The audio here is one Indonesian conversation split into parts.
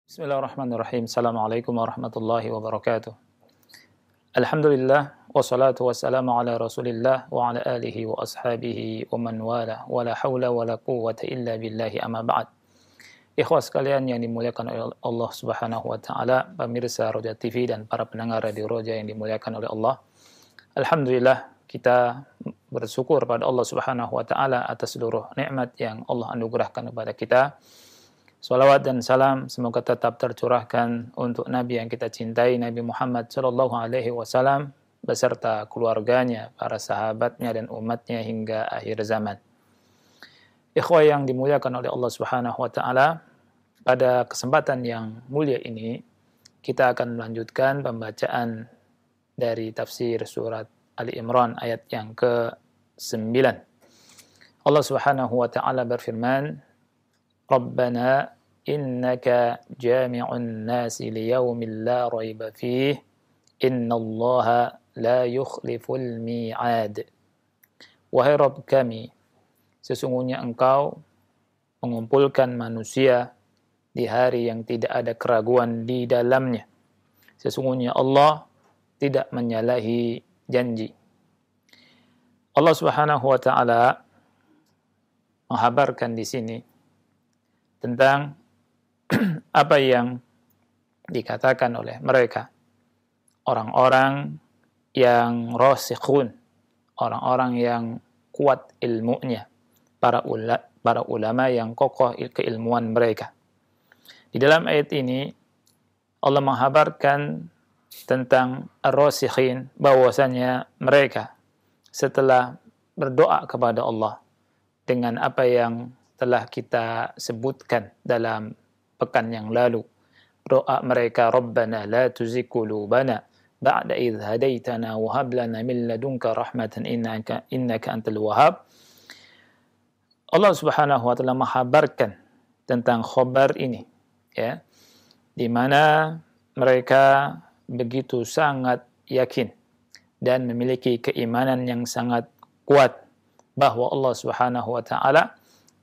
Bismillahirrahmanirrahim. Assalamualaikum warahmatullahi wabarakatuh. Alhamdulillah, wassalatu wassalamu ala rasulillah wa ala alihi wa ashabihi wa man wala, wa la hawla wa la quwwata illa billahi amma ba'd. Ikhwas sekalian yang dimuliakan oleh Allah subhanahu wa ta'ala, pemirsa Roja TV dan para pendengar Radio Roja yang dimuliakan oleh Allah. Alhamdulillah, kita bersyukur pada Allah subhanahu wa ta'ala atas seluruh nikmat yang Allah anugerahkan kepada kita. Salawat dan salam semoga tetap tercurahkan untuk Nabi yang kita cintai, Nabi Muhammad sallallahu alaihi wasallam beserta keluarganya, para sahabatnya dan umatnya hingga akhir zaman. Ikhwah yang dimuliakan oleh Allah Subhanahu wa taala, pada kesempatan yang mulia ini kita akan melanjutkan pembacaan dari tafsir surat Ali Imran ayat yang ke-9. Allah Subhanahu wa taala berfirman, Rabbana innaka jami'un nasi liyaumin la raiba fih innallaha la yukhliful mi'ad. Wahai Rabb kami, sesungguhnya Engkau mengumpulkan manusia di hari yang tidak ada keraguan di dalamnya. Sesungguhnya Allah tidak menyalahi janji. Allah Subhanahu wa taala menghabarkan di sini tentang apa yang dikatakan oleh mereka, orang-orang yang rasikhun, orang-orang yang kuat ilmunya, para ulama yang kokoh keilmuan mereka. Di dalam ayat ini Allah menghabarkan tentang ar-rasikhin, bahwasanya mereka setelah berdoa kepada Allah dengan apa yang telah kita sebutkan dalam pekan yang lalu. Doa mereka, Rabbana la tuzigh qulubana ba'da idh hadaitana wa hab lana min ladunka rahmatan innaka antal wahhab. Allah Subhanahu wa taala menghabarkan tentang khabar ini, ya, di mana mereka begitu sangat yakin dan memiliki keimanan yang sangat kuat bahwa Allah Subhanahu wa taala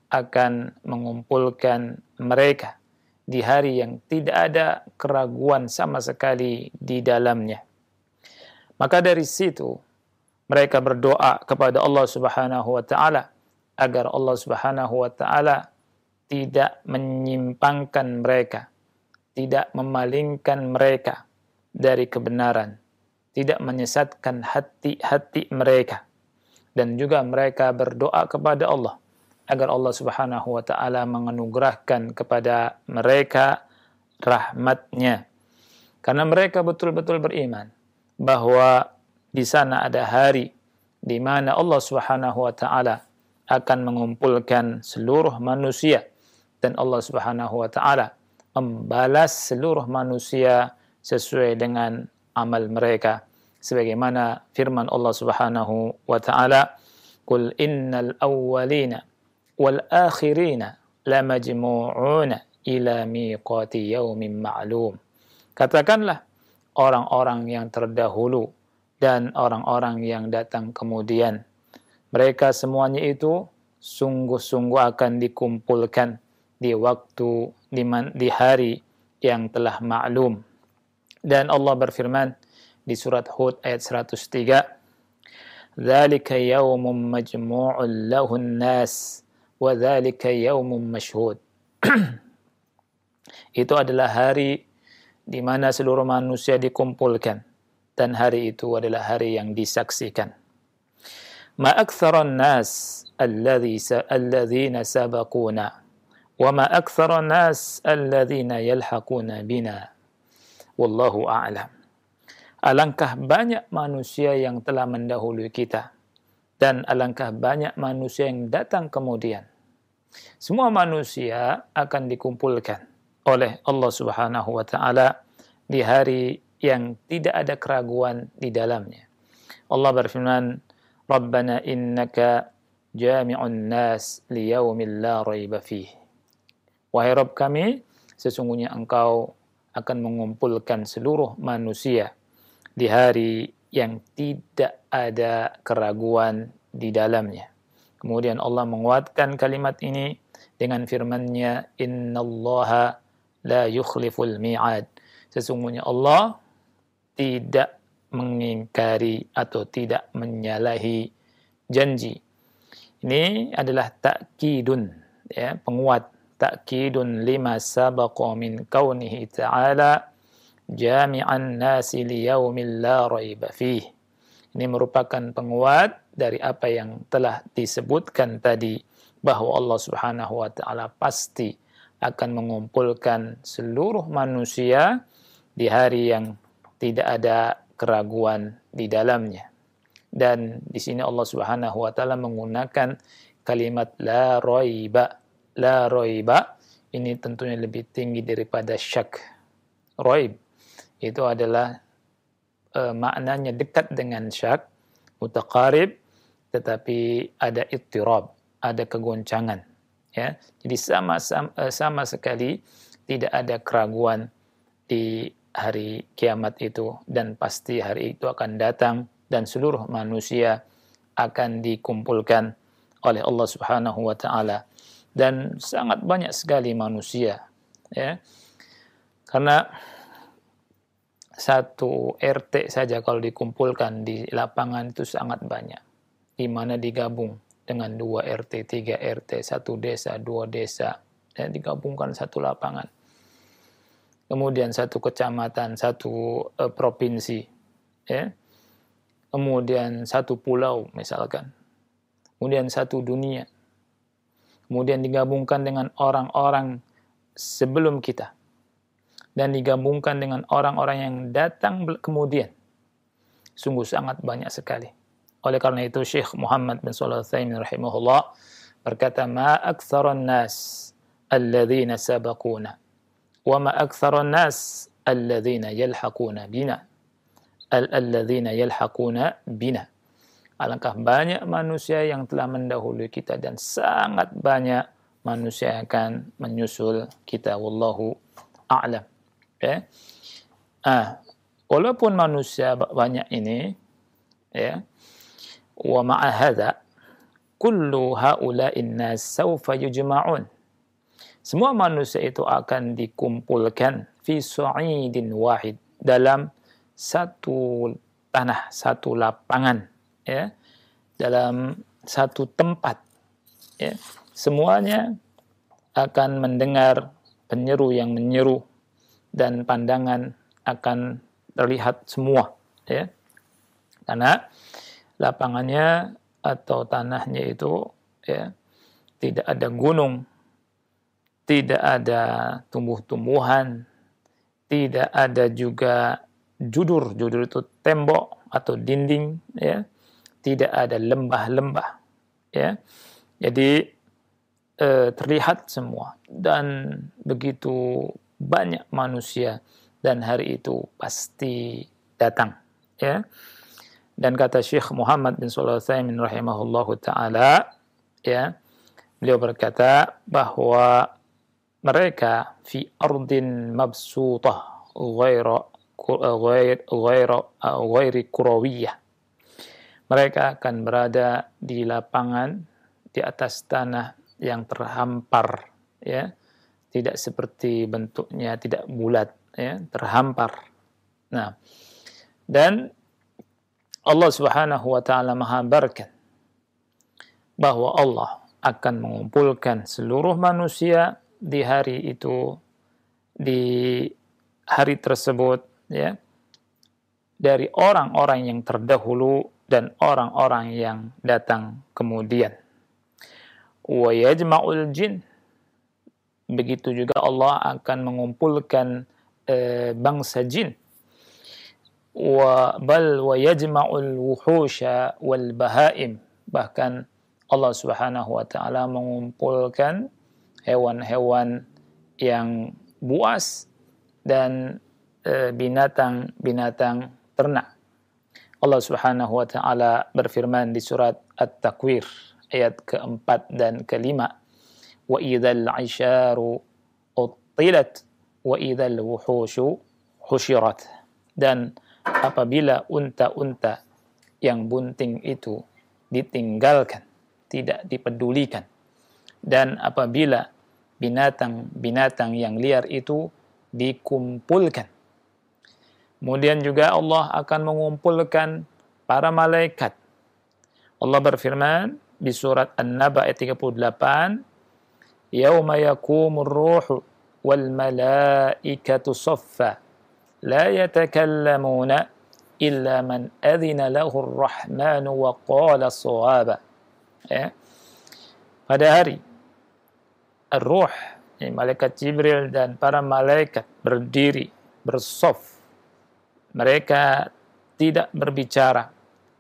akan mengumpulkan mereka di hari yang tidak ada keraguan sama sekali di dalamnya. Maka dari situ mereka berdoa kepada Allah Subhanahu wa taala agar Allah Subhanahu wa taala tidak menyimpangkan mereka, tidak memalingkan mereka dari kebenaran, tidak menyesatkan hati-hati mereka. Dan juga mereka berdoa kepada Allah agar Allah Subhanahu wa taala menganugerahkan kepada mereka rahmat-Nya. Karena mereka betul-betul beriman bahwa di sana ada hari di mana Allah Subhanahu wa taala akan mengumpulkan seluruh manusia dan Allah Subhanahu wa taala membalas seluruh manusia sesuai dengan amal mereka. Sebagaimana firman Allah Subhanahu wa taala, "Qul innal awwalina wal akhirina lamajmu'una ila miqati yaumin ma'lum." Katakanlah, orang-orang yang terdahulu dan orang-orang yang datang kemudian, mereka semuanya itu sungguh-sungguh akan dikumpulkan di waktu di hari yang telah maklum. Dan Allah berfirman di surat Hud ayat 103, "Dzalika yaumun majmu'un lahun nas wa dzalika yaumun mashhud." Itu adalah hari di mana seluruh manusia dikumpulkan dan hari itu adalah hari yang disaksikan. Ma aktsaran nas alladzina sabaquna wa ma aktsaran nas alladzina yalhaquna bina wallahu a'lam. Alangkah banyak manusia yang telah mendahului kita dan alangkah banyak manusia yang datang kemudian. Semua manusia akan dikumpulkan oleh Allah Subhanahu wa taala di hari yang tidak ada keraguan di dalamnya. Allah berfirman, Rabbana innaka jami'un nas liyaumin la raiba fih. Wahai Rabb kami, sesungguhnya Engkau akan mengumpulkan seluruh manusia di hari yang tidak ada keraguan di dalamnya. Kemudian Allah menguatkan kalimat ini dengan firman-Nya, innallaha la yukhliful mi'ad. Sesungguhnya Allah tidak mengingkari atau tidak menyalahi janji. Ini adalah ta'kidun, ya, penguat, ta'kidun lima sabaqa min kaunihi ta'ala jami'an nasi liyaumil la raiba fih. Ini merupakan penguat dari apa yang telah disebutkan tadi, bahwa Allah Subhanahu wa taala pasti akan mengumpulkan seluruh manusia di hari yang tidak ada keraguan di dalamnya. Dan di sini Allah Subhanahu wa taala menggunakan kalimat la raiba. La raiba ini tentunya lebih tinggi daripada syak. Raib itu adalah maknanya dekat dengan syak, mutaqarib, tetapi ada ittirab, ada kegoncangan, ya. Jadi sama sekali tidak ada keraguan di hari kiamat itu, dan pasti hari itu akan datang dan seluruh manusia akan dikumpulkan oleh Allah Subhanahu wa taala, dan sangat banyak sekali manusia, ya. Karena satu RT saja kalau dikumpulkan di lapangan itu sangat banyak, di mana digabung dengan 2 RT, 3 RT, 1 desa, 2 desa, dan digabungkan satu lapangan. Kemudian satu kecamatan, satu provinsi, ya. Kemudian satu pulau misalkan. Kemudian satu dunia. Kemudian digabungkan dengan orang-orang sebelum kita. Dan digabungkan dengan orang-orang yang datang kemudian. Sungguh sangat banyak sekali. Oleh karena itu Syekh Muhammad bin Shalih Al-Utsaimin rahimahullah berkata, ma aktsaran nas alladzina sabaquna wa ma aktsaran nas alladzina yalhaquna bina. Alladzina yalhaquna bina. Alangkah banyak manusia yang telah mendahului kita dan sangat banyak manusia yang akan menyusul kita. Wallahu a'lam. Okay. Walaupun manusia banyak ini, ya, wa ma'a hadza kullu haula'in nas sawfa yujma'un. Semua manusia itu akan dikumpulkan fi su'idin wahid, dalam satu tanah, satu lapangan, ya, dalam satu tempat, ya. Semuanya akan mendengar penyeru yang menyeru, dan pandangan akan terlihat semua, ya. Karena lapangannya atau tanahnya itu, ya, tidak ada gunung, tidak ada tumbuh-tumbuhan, tidak ada juga judur itu tembok atau dinding, ya. Tidak ada lembah-lembah, ya. Jadi terlihat semua, dan begitu banyak manusia, dan hari itu pasti datang, ya. Dan kata Syekh Muhammad bin Shalih Al-Utsaimin rahimahullahu taala, ya, beliau berkata bahwa mereka fi ardin mabsutah ghairi kurawiyah. Mereka akan berada di lapangan, di atas tanah yang terhampar, ya. Tidak seperti bentuknya, tidak bulat, ya, terhampar. Nah, dan Allah Subhanahu wa taala mengabarkan bahwa Allah akan mengumpulkan seluruh manusia di hari itu, di hari tersebut, ya, dari orang-orang yang terdahulu dan orang-orang yang datang kemudian. Wa yajma'ul jin, begitu juga Allah akan mengumpulkan bangsa jin. Wa yajma'ul wuhusha wal bahaim, bahkan Allah Subhanahu wa taala mengumpulkan hewan-hewan yang buas dan binatang-binatang ternak. Allah Subhanahu wa taala berfirman di surat At-Takwir ayat ke-4 dan ke-5, wa idzal 'isyaru uttilat wa idzal wuhushu husyirat, dan apabila unta-unta yang bunting itu ditinggalkan, tidak dipedulikan, dan apabila binatang-binatang yang liar itu dikumpulkan. Kemudian juga Allah akan mengumpulkan para malaikat. Allah berfirman di surat An-Naba ayat 38, "Yauma yaqumur ruhu wal malaikatu saffa, la yatakallamuna illa man adzina lahu ar-rahmanu wa qala shawaba." Ya. Pada hari Ar-Ruh, malaikat Jibril dan para malaikat berdiri, bersaf. Mereka tidak berbicara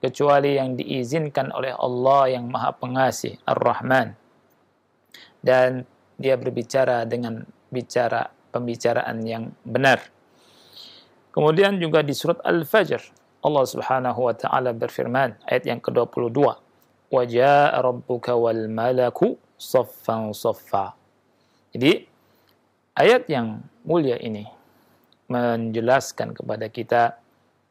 kecuali yang diizinkan oleh Allah yang Maha Pengasih, Ar-Rahman. Dan dia berbicara dengan pembicaraan yang benar. Kemudian juga di surat Al-Fajr, Allah Subhanahu wa taala berfirman ayat yang ke-22, "Wa jaa'a rabbuka wal malaku saffan saffa." Jadi ayat yang mulia ini menjelaskan kepada kita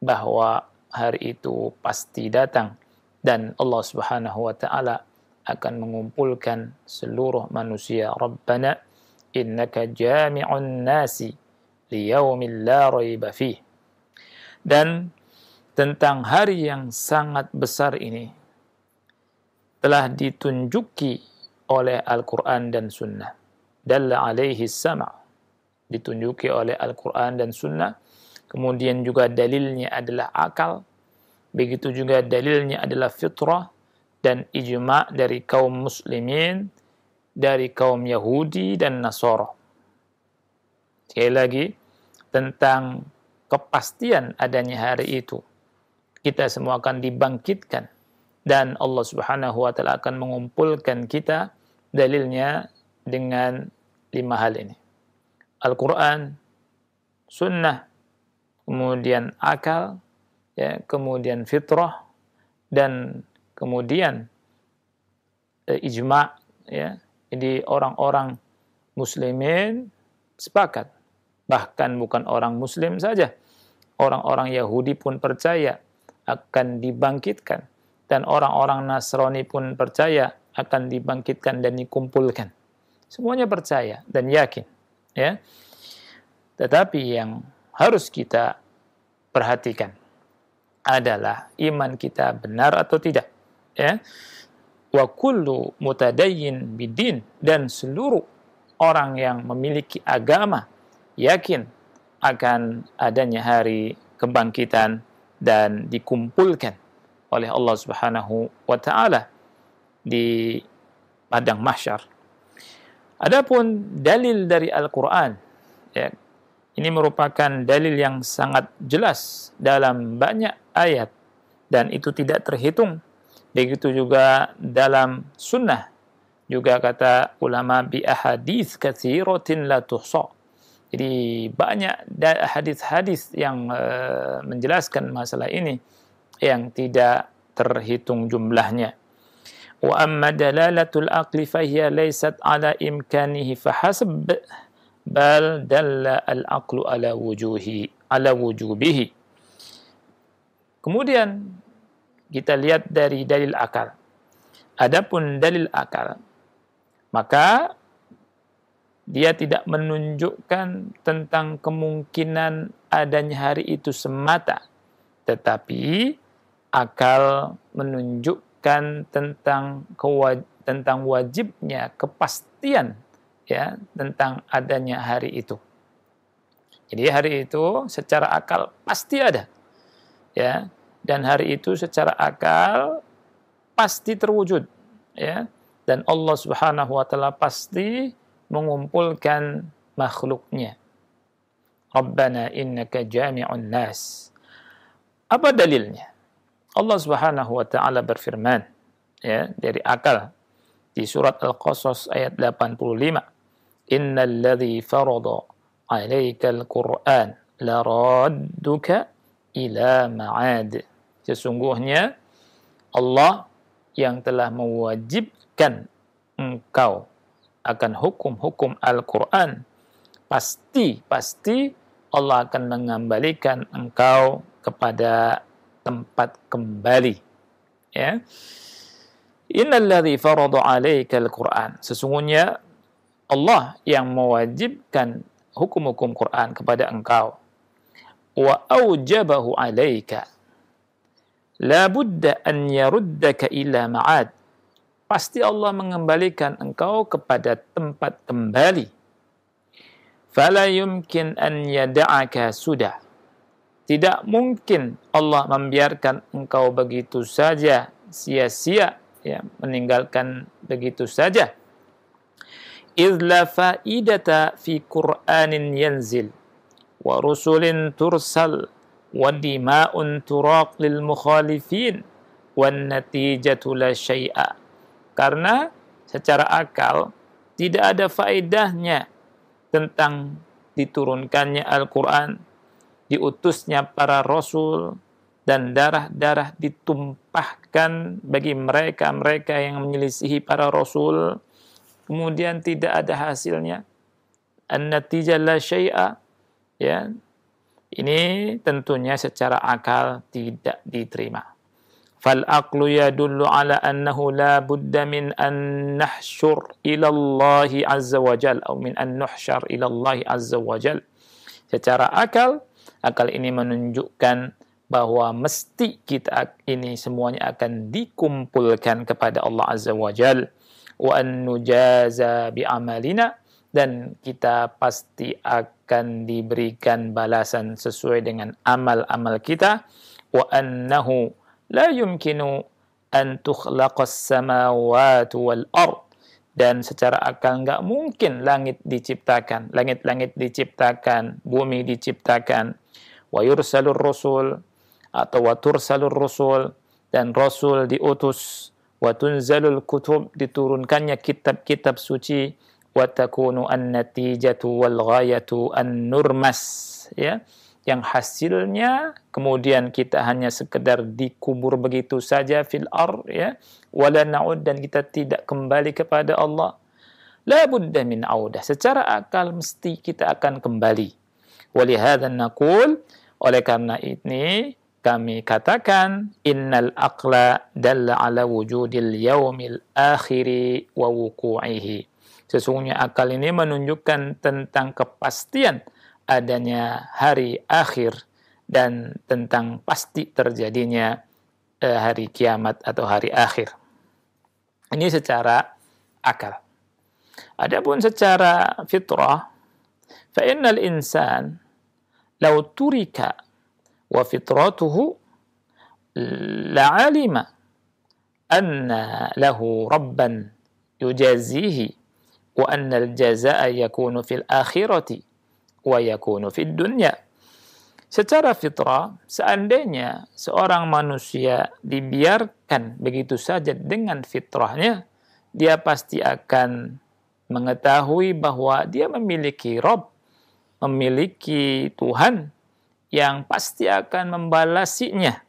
bahwa hari itu pasti datang dan Allah Subhanahu wa taala akan mengumpulkan seluruh manusia. Rabbana innaka jami'un nasi liyaumin la raiba fih. Dan tentang hari yang sangat besar ini telah ditunjuki oleh Al-Quran dan Sunnah. Dalla alaihi sama', ditunjuki oleh Al-Quran dan Sunnah. Kemudian juga dalilnya adalah akal. Begitu juga dalilnya adalah fitrah dan ijma' dari kaum muslimin, dari kaum Yahudi dan Nasara. Sekali lagi, tentang kepastian adanya hari itu. Kita semua akan dibangkitkan. Dan Allah Subhanahu wa ta'ala akan mengumpulkan kita, dalilnya dengan 5 hal ini. Al-Quran, Sunnah, kemudian akal, ya, kemudian fitrah, dan kemudian ijma'. Ya. Jadi orang-orang muslimin sepakat. Bahkan bukan orang muslim saja. Orang-orang Yahudi pun percaya akan dibangkitkan. Dan orang-orang Nasrani pun percaya akan dibangkitkan dan dikumpulkan. Semuanya percaya dan yakin. Ya. Tetapi yang harus kita perhatikan adalah iman kita benar atau tidak. Ya. Wa kullu mutadayyin bidin, dan seluruh orang yang memiliki agama yakin akan adanya hari kebangkitan dan dikumpulkan oleh Allah Subhanahu wa taala di padang mahsyar. Adapun dalil dari Al-Qur'an, ya, ini merupakan dalil yang sangat jelas dalam banyak ayat dan itu tidak terhitung. Begitu juga dalam sunnah, juga kata ulama bi ahadits katsiratin la tuhsa. Jadi banyak hadis-hadis yang menjelaskan masalah ini yang tidak terhitung jumlahnya. Wa amma dalalatul aqli fahiya laysat ala imkanihi fahasb, bal dalla al-aqlu ala wujubihi. Kemudian kita lihat dari dalil akal. Adapun dalil akal, maka dia tidak menunjukkan tentang kemungkinan adanya hari itu semata, tetapi akal menunjukkan tentang wajibnya kepastian, ya, tentang adanya hari itu. Jadi hari itu secara akal pasti ada, ya, dan hari itu secara akal pasti terwujud, ya, dan Allah Subhanahu wa taala pasti mengumpulkan makhluknya. Rabbana innaka jami'un nas. Apa dalilnya? Allah Subhanahu wa taala berfirman, ya, dari akal di surat Al-Qasas ayat 85. Innal ladzi farada 'alaikal Qur'an laradduka ila ma'ad. Sesungguhnya Allah yang telah mewajibkan engkau akan hukum-hukum Al-Quran, pasti Allah akan mengembalikan engkau kepada tempat kembali. Ya. Innal ladzi farada 'alaikal Qur'an. Sesungguhnya Allah yang mewajibkan hukum-hukum Quran kepada engkau. Wa aujabahu 'alaika. La budda an yaruddaka ila ma'ad. Pasti Allah mengembalikan engkau kepada tempat kembali. Fala yumkin an yada'aka sudah. Tidak mungkin Allah membiarkan engkau begitu saja sia-sia, ya, meninggalkan begitu saja. Idz la faidata fi Qur'anin yanzil wa rusulin tursal wa dima'un turaq lil mukhalifin wan natijatu la syai'a. Karena secara akal tidak ada faedahnya tentang diturunkannya Al-Quran, diutusnya para rasul, dan darah-darah ditumpahkan bagi mereka-mereka yang menyelisihi para rasul, kemudian tidak ada hasilnya. An-natijah la syai'a, ya. Ini tentunya secara akal tidak diterima. Fal aqlu yadullu ala annahu la budda min an nahsyur ila Allah azza wa jal, atau min an nuhsyar ila Allah azza wa jal. Secara akal ini menunjukkan bahwa mesti kita ini semuanya akan dikumpulkan kepada Allah azza wa jal, wa an nujaza bi amalina, dan kita pasti akan diberikan balasan sesuai dengan amal-amal kita. Wa annahu la yumkinu an tukhlaqas samawati wal ard, dan secara akal enggak mungkin langit diciptakan, langit-langit diciptakan, bumi diciptakan. Wa yursalur rusul, atau wa tursalur rusul, dan rasul diutus. Wa tunzalul kutub, diturunkannya kitab-kitab suci. Wa takunu an-natijatu wal ghayatu an-nurmas, ya, yang hasilnya kemudian kita hanya sekedar dikubur begitu saja fil ard, ya, wala na'ud, dan kita tidak kembali kepada Allah. La budda min audah, secara akal mesti kita akan kembali. Walihadza naqul, oleh karena ini kami katakan, innal aqla dalla ala wujudil yaumil akhiri wa wuqu'ihi. Sesungguhnya akal ini menunjukkan tentang kepastian adanya hari akhir dan tentang pasti terjadinya hari kiamat atau hari akhir. Ini secara akal. Adapun secara fitrah, fa innal insan law turika wa fitratuhu la'alima anna lahu rabban yujazihi wa anna al-jazaa'a yakunu fil akhirati wa yakunu fid dunya. Secara fitrah, seandainya seorang manusia dibiarkan begitu saja dengan fitrahnya, dia pasti akan mengetahui bahwa dia memiliki Rabb, memiliki Tuhan yang pasti akan membalasinya,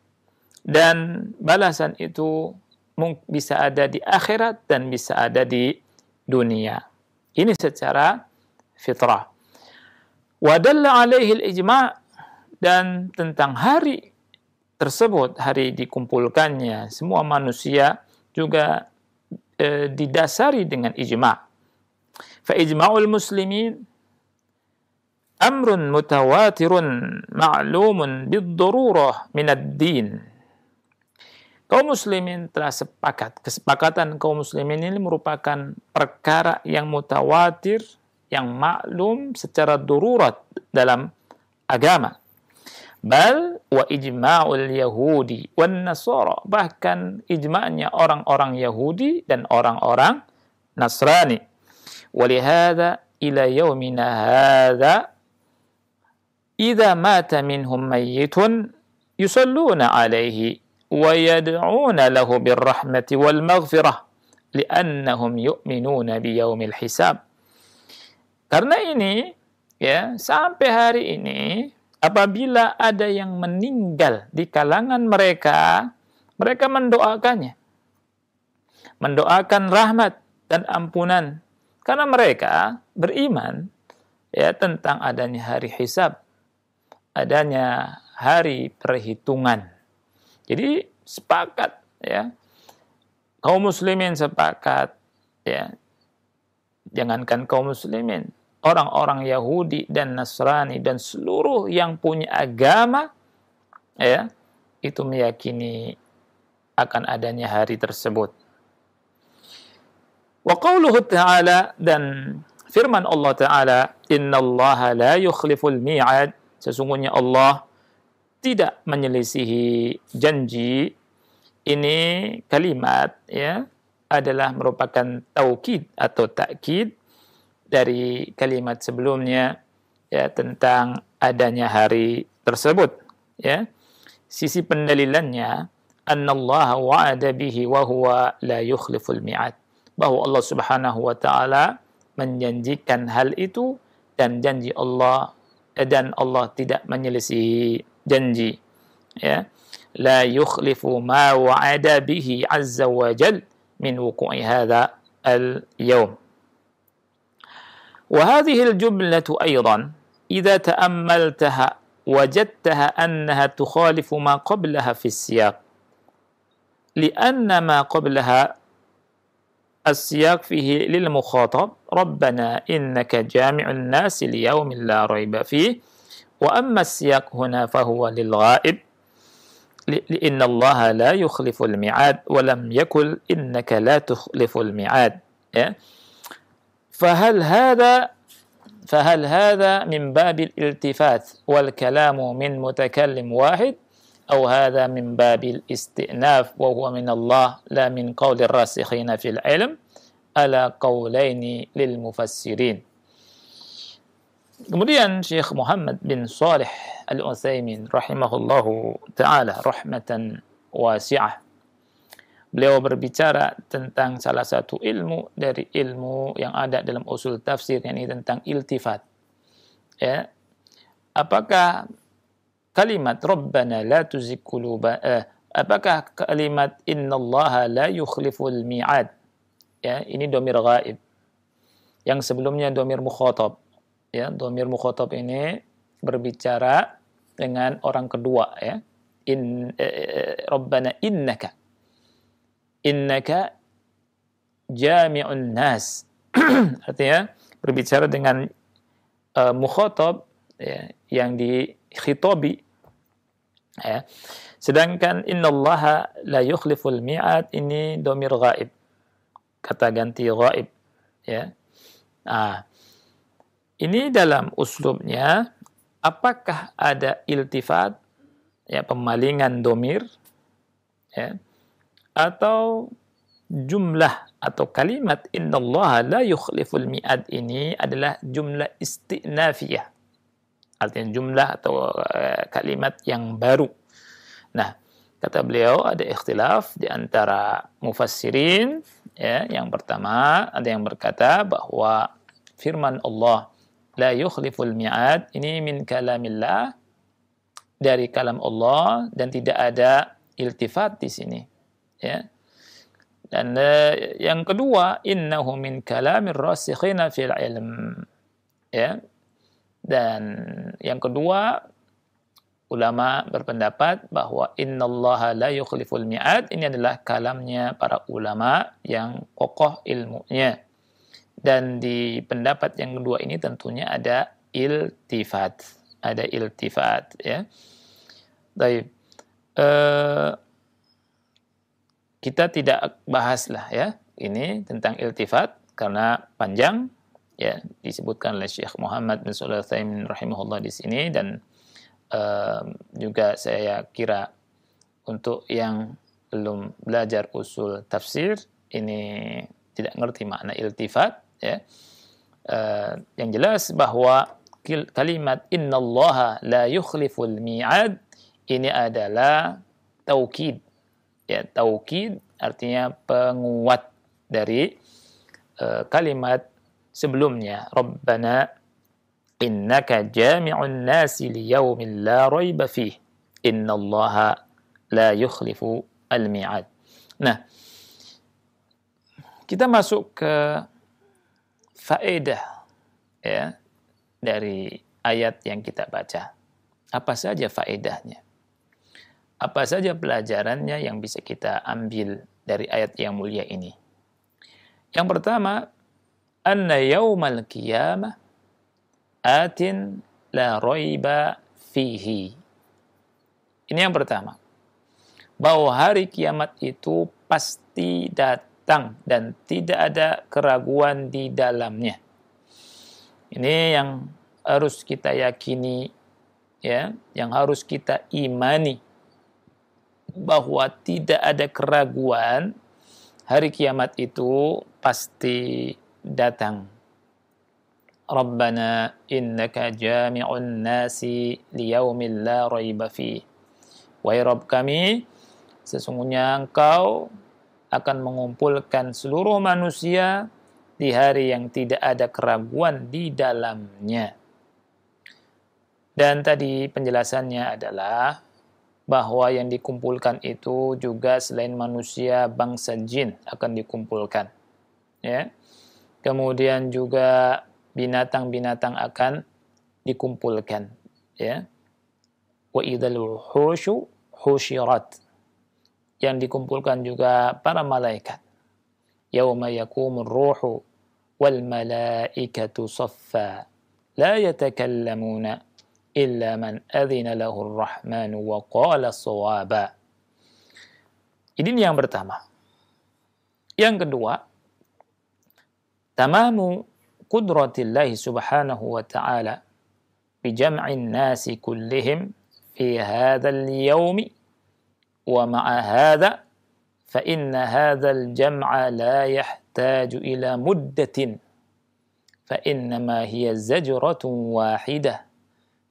dan balasan itu bisa ada di akhirat dan bisa ada di dunia. Ini secara fitrah. Wa dalla alaihi al-ijma', dan tentang hari tersebut, hari dikumpulkannya semua manusia, juga didasari dengan ijma'. Fa ijma'ul muslimin amrun mutawatirun ma'lumun bid-darurah min ad-din. Kaum muslimin telah sepakat, kesepakatan kaum muslimin ini merupakan perkara yang mutawatir, yang maklum secara darurat dalam agama. Bal wa ijma'ul yahudi wan nasara, bahkan ijma'nya orang-orang Yahudi dan orang-orang Nasrani. Walihada ila yaumina hadha idza mata minhum mayyitun yusalluna alaihi wa yad'una lahu birrahmati wal maghfirah li'annahum yu'minuna biyaumil hisab. Karena ini, ya, sampai hari ini apabila ada yang meninggal di kalangan mereka, mereka mendoakannya, mendoakan rahmat dan ampunan, karena mereka beriman, ya, tentang adanya hari hisab, adanya hari perhitungan. Jadi sepakat, ya, kaum muslimin sepakat, ya, Jangankan kaum muslimin, orang-orang Yahudi dan Nasrani dan seluruh yang punya agama, ya, itu meyakini akan adanya hari tersebut. Wa qauluhu ta'ala, dan firman Allah Ta'ala, innallaha la yukhliful mi'ad, sesungguhnya Allah tidak menyelisihi janji. Ini kalimat, ya, adalah merupakan taukid atau takkid dari kalimat sebelumnya, ya, tentang adanya hari tersebut, ya. Sisi pendalilannya, annallaha wa'ada bihi wa huwa la yukhliful mi'ad, bahwa Allah Subhanahu wa taala menjanjikan hal itu, dan janji Allah, dan Allah tidak menyelisihi janji, ya. La yukhlifu ma wa'ada bihi azza wa jal min wuqu'i hadha al-yawm. Wa hadhihi al-jumlatu aydan idza ta'ammaltaha wajadtaha annaha tukhalifu ma qablaha fi as-siyaq, li'anna ma qablaha as-siyaq fihi lil mukhatab rabbana innaka jami'un nasi liyawmin la rayba fihi, wa amma as-siyaq huna fahuwa lil ghaib لأن الله لا يخلف الميعاد ولم يقل إنك لا تخلف الميعاد. فهل هذا من باب الالتفات والكلام من متكلم واحد، أو هذا من باب الاستئناف وهو من الله لا من قول الراسخين في العلم على قولين للمفسرين. Kemudian Syekh Muhammad bin Shalih Al-Utsaimin rahimahullahu ta'ala rahmatan wasi'ah, beliau berbicara tentang salah satu ilmu dari ilmu yang ada dalam usul tafsir, yakni tentang iltifat. Ya. Apakah kalimat Rabbana la tuzigh qulubana, apakah kalimat innallaha la yukhliful mi'ad, ya, ini dhamir ghaib, yang sebelumnya dhamir mukhatab. Ya, dhamir mukhatab ini berbicara dengan orang kedua, ya. Rabbana innaka jami'un nas. Artinya berbicara dengan mukhatab, ya, yang dikhitabi, ya. Sedangkan innallaha la yukhliful mi'ad ini dhamir ghaib, kata ganti ghaib, ya. Ini dalam uslubnya, apakah ada iltifat, ya, pemalingan domir, ya, atau jumlah atau kalimat innallaha la yukhliful mi'ad ini adalah jumlah istinafiyah, artinya jumlah atau kalimat yang baru. Nah, kata beliau ada ikhtilaf di antara mufassirin, ya. Yang pertama, ada yang berkata bahwa firman Allah la yukhliful mi'ad ini min kalamillah, dari kalam Allah, dan tidak ada iltifat di sini, ya. Dan yang kedua, innahu min kalamir rasikhina fil ilm, ya. Dan yang kedua, ulama berpendapat bahwa innallaha la yukhliful mi'ad ini adalah kalamnya para ulama yang kokoh ilmunya. Dan di pendapat yang kedua ini tentunya ada iltifat, ya. Baik, kita tidak bahaslah, ya, ini tentang iltifat karena panjang, ya, disebutkan oleh Syekh Muhammad bin Shalih Al-Utsaimin rahimahullah di sini, dan juga saya kira untuk yang belum belajar usul tafsir ini tidak ngerti makna iltifat, ya. Yang jelas bahwa kalimat innallaha la yukhliful mi'ad ini adalah taukid, ya. Taukid artinya penguat dari kalimat sebelumnya, Rabbana innaka jami'un nasi liyaumin la rayba fih innallaha la yukhlifu al-mi'ad. Nah, kita masuk ke faedah, ya, dari ayat yang kita baca. Apa saja faedahnya? Apa saja pelajarannya yang bisa kita ambil dari ayat yang mulia ini? Yang pertama, anna yaumal qiyamah atin la raiba fihi. Ini yang pertama. Bahwa hari kiamat itu pasti datang dan tidak ada keraguan di dalamnya. Ini yang harus kita yakini, ya, yang harus kita imani, bahwa tidak ada keraguan hari kiamat itu pasti datang. Rabbana innaka jami'un nasi liyaumin la raiba fih. Wahai Rabb kami, sesungguhnya Engkau akan mengumpulkan seluruh manusia di hari yang tidak ada keraguan di dalamnya. Dan tadi penjelasannya adalah bahwa yang dikumpulkan itu juga selain manusia, bangsa jin akan dikumpulkan. Ya. Kemudian juga binatang-binatang akan dikumpulkan. Ya. Wa idzal wuhushu husyirat. Yang dikumpulkan juga para malaikat. Yauma yakumur ruhu wal malaikatu saffa la yatakallamuna illa man adzina lahu ar-rahmanu wa qala shawaba. Ini yang pertama. Yang kedua, tamamu qudratillahi subhanahu wa ta'ala bi jam'in nasi kullihim fi hadzal yaumi wa ma'a hadza fa inna hadzal jam'a la yahtaju ila muddatin fa innama hiya zajratun wahidah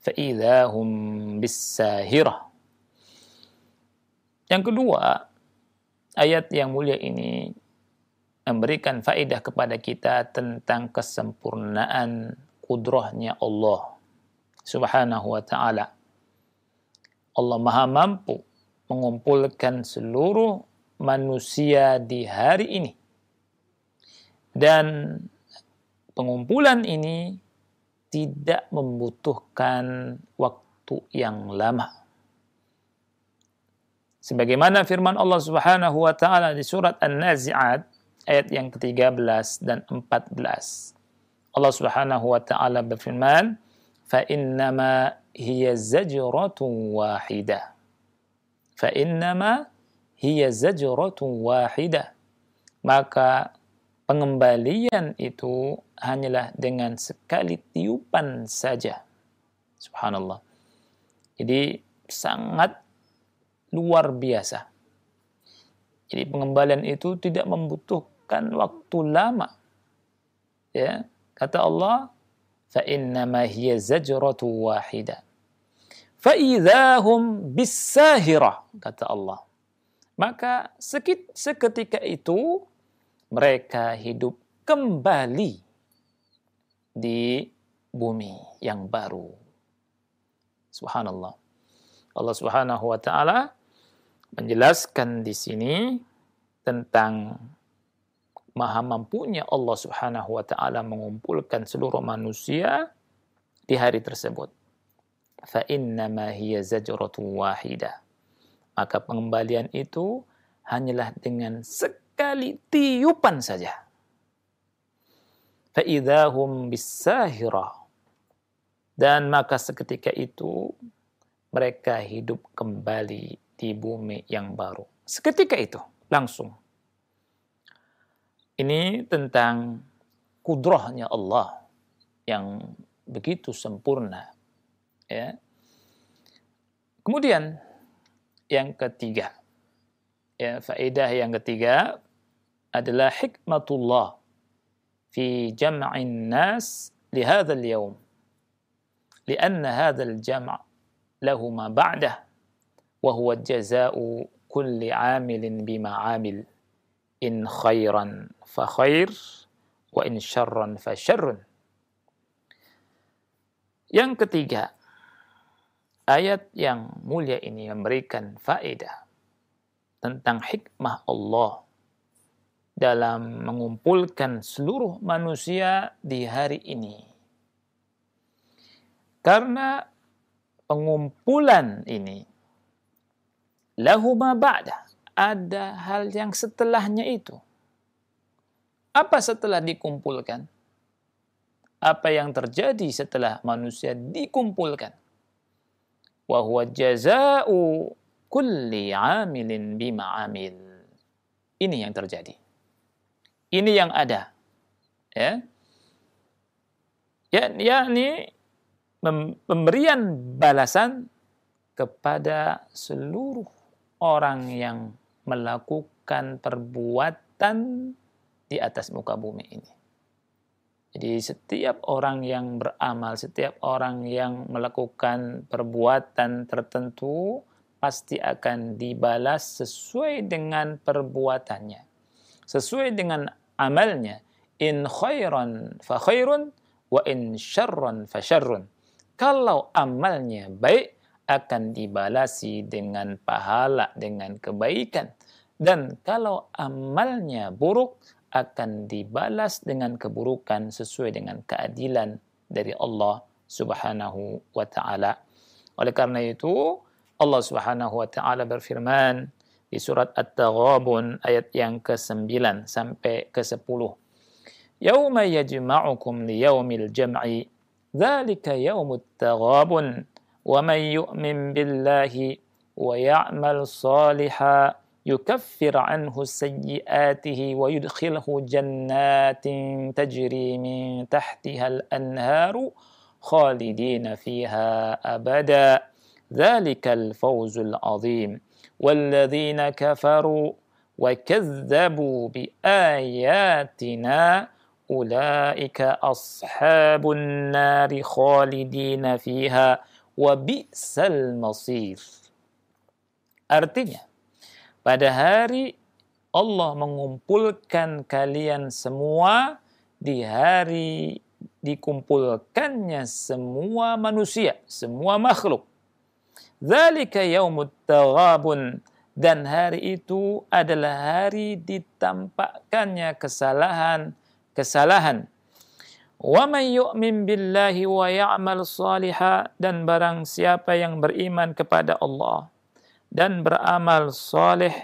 fa idzahum bis-sahirah. Yang kedua, ayat yang mulia ini memberikan faedah kepada kita tentang kesempurnaan kudrahnya Allah subhanahu wa ta'ala. Allah maha mampu mengumpulkan seluruh manusia di hari ini. Dan pengumpulan ini tidak membutuhkan waktu yang lama. Sebagaimana firman Allah Subhanahu wa taala di surat An-Nazi'at ayat yang ke-13 dan 14. Allah Subhanahu wa taala berfirman, "Fa innama hiya zajratun wahidah." Fa innama hiya zajratun wahidah. Maka pengembalian itu hanyalah dengan sekali tiupan saja. Subhanallah. Jadi sangat luar biasa. Jadi pengembalian itu tidak membutuhkan waktu lama. Ya, kata Allah, fa innama hiya zajratun wahidah. Fa idzahum bis-sahirah, kata Allah. Maka seketika itu mereka hidup kembali di bumi yang baru. Subhanallah. Allah Subhanahu wa taala menjelaskan di sini tentang maha mampunya Allah Subhanahu wa taala mengumpulkan seluruh manusia di hari tersebut. Fa innama hiya zajratun wahidah. Maka pengembalian itu hanyalah dengan sekali tiupan saja. Fa idzahum bis-sahirah. Dan maka seketika itu mereka hidup kembali di bumi yang baru. Seketika itu langsung. Ini tentang kudrahnya Allah yang begitu sempurna. Ya. Kemudian yang ketiga, ya, faedah yang ketiga adalah hikmatullah fi jam'in nas li hadzal yaum. Lianna hadzal jam' lahu ma ba'dah wa huwa jazaa'u kulli 'amilin bima 'amil. In khairan fa khair wa in syarran fa syarrun. Yang ketiga, ayat yang mulia ini memberikan faedah tentang hikmah Allah dalam mengumpulkan seluruh manusia di hari ini. Karena pengumpulan ini lahu ma ba'da, ada hal yang setelahnya itu. Apa setelah dikumpulkan? apa yang terjadi setelah manusia dikumpulkan. Wa huwa jazaa'u kulli 'amilin bima 'amil. Ini yang terjadi. Ini yang ada. Ya. Yakni pemberian balasan kepada seluruh orang yang melakukan perbuatan di atas muka bumi ini. Jadi setiap orang yang beramal, setiap orang yang melakukan perbuatan tertentu pasti akan dibalas sesuai dengan perbuatannya, sesuai dengan amalnya. In khairan fa khairun wa in syarran fa syarrun. Kalau amalnya baik akan dibalasi dengan pahala, dengan kebaikan. Dan kalau amalnya buruk akan dibalas dengan keburukan sesuai dengan keadilan dari Allah Subhanahu wa taala. Oleh karena itu, Allah Subhanahu wa taala berfirman di surat At-Taghabun ayat yang ke-9 sampai ke-10. Yauma yajma'ukum liyaumil jam'i, dzalika yaumut taghabun, wa man yu'min billahi wa ya'mal shalihan يكفر عنه سيئاته ويدخله جنات تجري من تحتها الأنهار خالدين فيها أبدا ذلك الفوز العظيم والذين كفروا وكذبوا بآياتنا أولئك أصحاب النار خالدين فيها وبئس المصير. Artinya, pada hari Allah mengumpulkan kalian semua, di hari dikumpulkannya semua manusia, semua makhluk. Dzalika yaumut taghabun, dan hari itu adalah hari ditampakkannya kesalahan. Wa man yu'min billahi wa ya'mal shalihan, dan barang siapa yang beriman kepada Allah dan beramal saleh,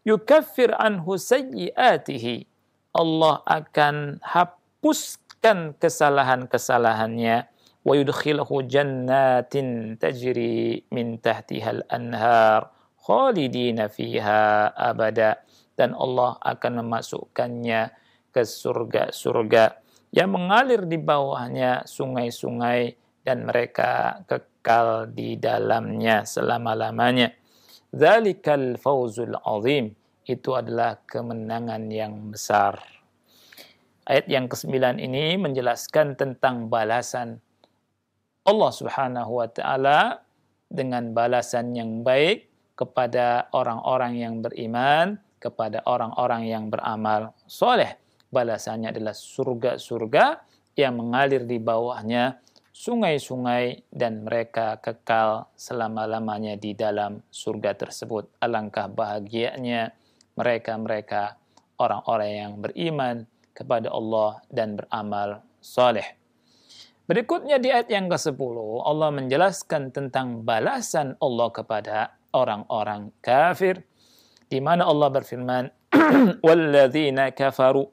yukaffir anhu sayyiatihi, Allah akan hapuskan kesalahan-kesalahannya, wa yudkhiluhu jannatin tajri min tahtihal anhar khalidina fiha abada, dan Allah akan memasukkannya ke surga-surga yang mengalir di bawahnya sungai-sungai dan mereka kekal di dalamnya selama-lamanya. Dzalikal fawzul azim, itu adalah kemenangan yang besar. Ayat yang ke-9 ini menjelaskan tentang balasan Allah Subhanahu wa taala dengan balasan yang baik kepada orang-orang yang beriman, kepada orang-orang yang beramal soleh. Balasannya adalah surga-surga yang mengalir di bawahnya sungai-sungai dan mereka kekal selama-lamanya di dalam surga tersebut. Alangkah bahagianya mereka-mereka orang-orang yang beriman kepada Allah dan beramal soleh. Berikutnya di ayat yang ke-10 Allah menjelaskan tentang balasan Allah kepada orang-orang kafir, di mana Allah berfirman walladzina kafaru,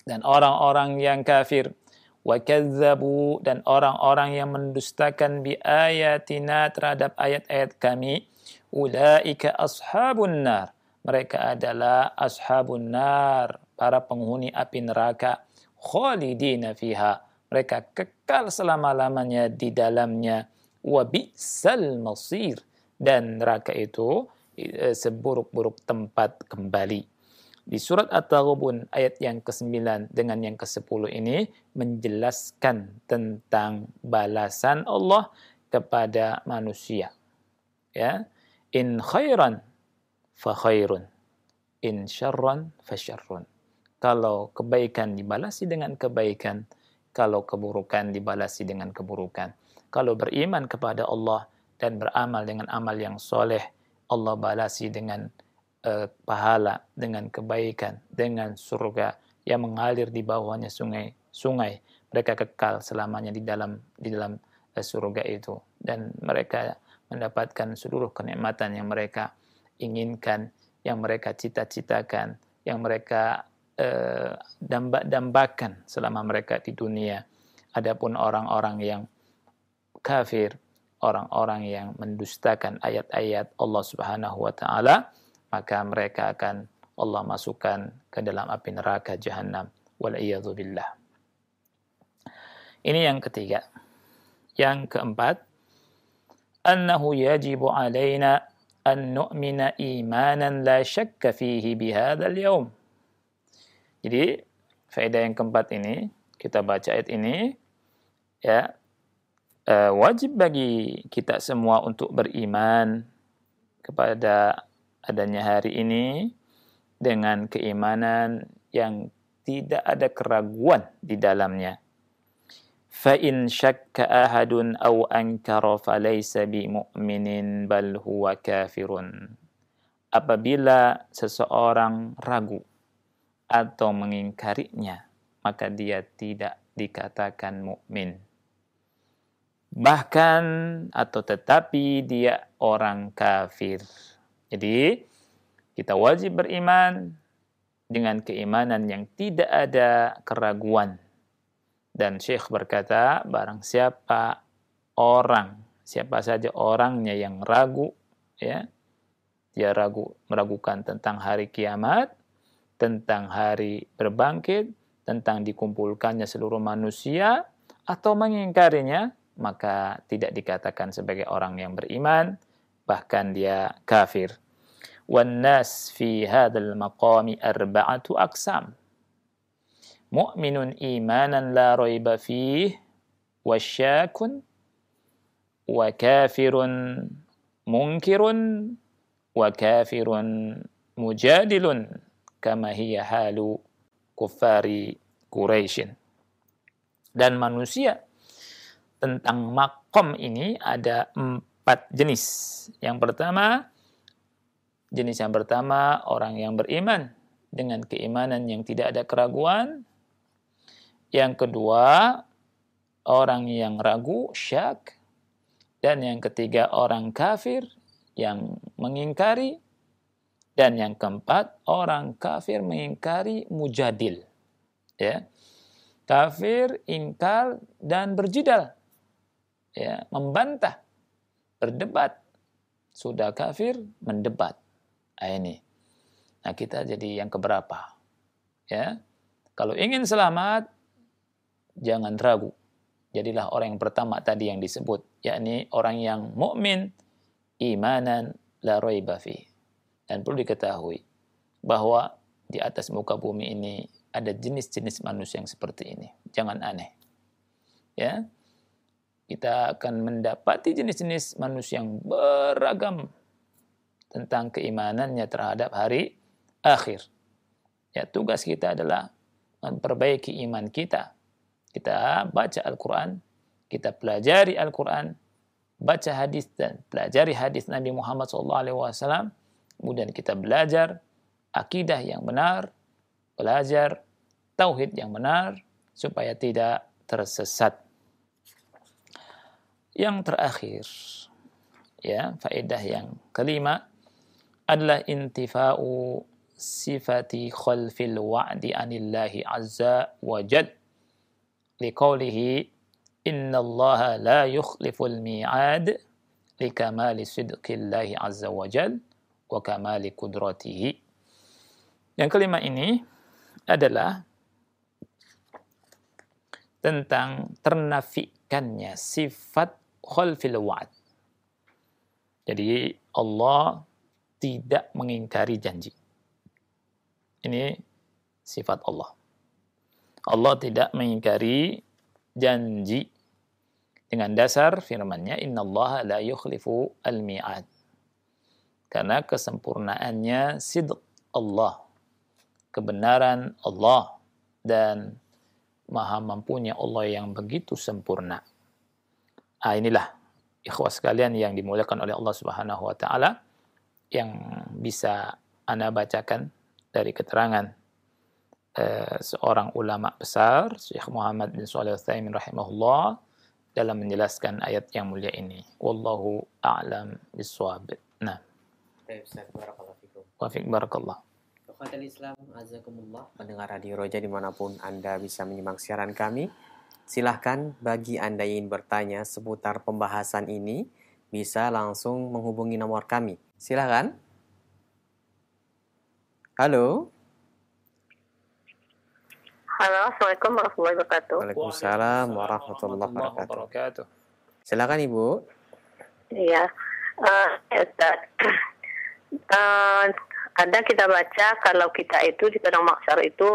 dan orang-orang yang kafir, wa kazzabu, dan orang-orang yang mendustakan bi ayatina, terhadap ayat-ayat kami, ulaika ashabun nar, mereka adalah ashabun nar, para penghuni api neraka, khalidina fiha, mereka kekal selama-lamanya di dalamnya, wa bi'sal masir, dan neraka itu seburuk-buruk tempat kembali. Di surat At-Taghabun ayat yang ke-9 dengan yang ke-10 ini menjelaskan tentang balasan Allah kepada manusia. Ya, in khairan fa khairun, in syarran fa syarrun. Kalau kebaikan dibalasi dengan kebaikan, kalau keburukan dibalasi dengan keburukan. Kalau beriman kepada Allah dan beramal dengan amal yang soleh, Allah balasi dengan pahala, dengan kebaikan, dengan surga yang mengalir di bawahnya sungai-sungai. Mereka kekal selamanya di dalam surga itu, dan mereka mendapatkan seluruh kenikmatan yang mereka inginkan, yang mereka cita-citakan, yang mereka damba-dambakan selama mereka di dunia. Adapun orang-orang yang kafir, orang-orang yang mendustakan ayat-ayat Allah Subhanahu wa taala, maka mereka akan Allah masukkan ke dalam api neraka jahanam. Wal iyadzu billah. Ini yang ketiga. Yang keempat, annahu yajibu alaina an nu'mina imanan la syakka fihi bihadzal yaum. Jadi, faedah yang keempat ini, kita baca ayat ini, ya, wajib bagi kita semua untuk beriman kepada adanya hari ini dengan keimanan yang tidak ada keraguan di dalamnya. Fa in syakka ahadun aw ankara falaysa bimu'minin bal huwa kafirun. Apabila seseorang ragu atau mengingkarinya, maka dia tidak dikatakan mukmin. Bahkan atau tetapi dia orang kafir. Jadi kita wajib beriman dengan keimanan yang tidak ada keraguan. Dan Syekh berkata, barang siapa saja orangnya yang ragu, ya, dia meragukan tentang hari kiamat, tentang hari berbangkit, tentang dikumpulkannya seluruh manusia, atau mengingkarinya, maka tidak dikatakan sebagai orang yang beriman, bahkan dia kafir. Wan nas fi hadzal maqami arba'atu aqsam. Mu'minun imanan la raiba fihi wa syakun wa kafirun munkirun wa kafirun mujadilun kama hiya halu kuffari Quraisyin. Dan manusia tentang makom ini ada 4 jenis. Jenis yang pertama orang yang beriman dengan keimanan yang tidak ada keraguan. Yang kedua, orang yang ragu, syak. Dan yang ketiga, orang kafir yang mengingkari. Dan yang keempat, orang kafir mengingkari mujadil. Ya. Kafir, ingkar, dan berjidal. Ya, membantah, berdebat. Sudah kafir, mendebat. Ini. Nah, kita jadi yang keberapa? Ya. Kalau ingin selamat, jangan ragu. Jadilah orang yang pertama tadi yang disebut, yakni orang yang mukmin imanan la raiba fi. Dan perlu diketahui bahwa di atas muka bumi ini ada jenis-jenis manusia yang seperti ini. Jangan aneh. Ya. Kita akan mendapati jenis-jenis manusia yang beragam tentang keimanannya terhadap hari akhir. Ya, tugas kita adalah memperbaiki iman kita. Kita baca Al-Quran, kita pelajari Al-Quran, baca hadis dan pelajari hadis Nabi Muhammad SAW. Kemudian kita belajar akidah yang benar, belajar tauhid yang benar, supaya tidak tersesat. Yang terakhir, ya, faedah yang kelima adalah intifa'u sifati khalfil wa'di anillahi azza wa jad liqaulihi innallaha la yukhliful mi'ad likamali sidqillahi azza wa jal wa kamali kudratihi. Yang kelima ini adalah tentang ternafikannya sifat khalfil wa'd. Jadi Allah tidak mengingkari janji. Ini sifat Allah. Allah tidak mengingkari janji dengan dasar firman-Nya innallaha la yukhlifu al-mi'ad. Karena kesempurnaannya sidq Allah, kebenaran Allah, dan maha mampunya Allah yang begitu sempurna. Inilah ikhwah sekalian yang dimuliakan oleh Allah Subhanahu wa taala yang bisa Ana bacakan dari keterangan seorang ulama besar, Syekh Muhammad bin Shalih Al-Utsaimin rahimahullah, dalam menjelaskan ayat yang mulia ini. Wallahu a'lam bishawab. Nah. Baik, Ustaz, barakallahu fikum. Wa fiik barakallah. Ikhwatal Islam, azakumullah, pendengar Radio Roja dimanapun Anda bisa menyimak siaran kami. Silahkan bagi Anda yang ingin bertanya seputar pembahasan ini, bisa langsung menghubungi nomor kami. Silahkan. Halo. Halo, Assalamualaikum warahmatullahi wabarakatuh. Waalaikumsalam warahmatullahi wabarakatuh. Silakan Ibu. Iya, Ustaz. Ada kita baca kalau kita itu di padang mahsyar itu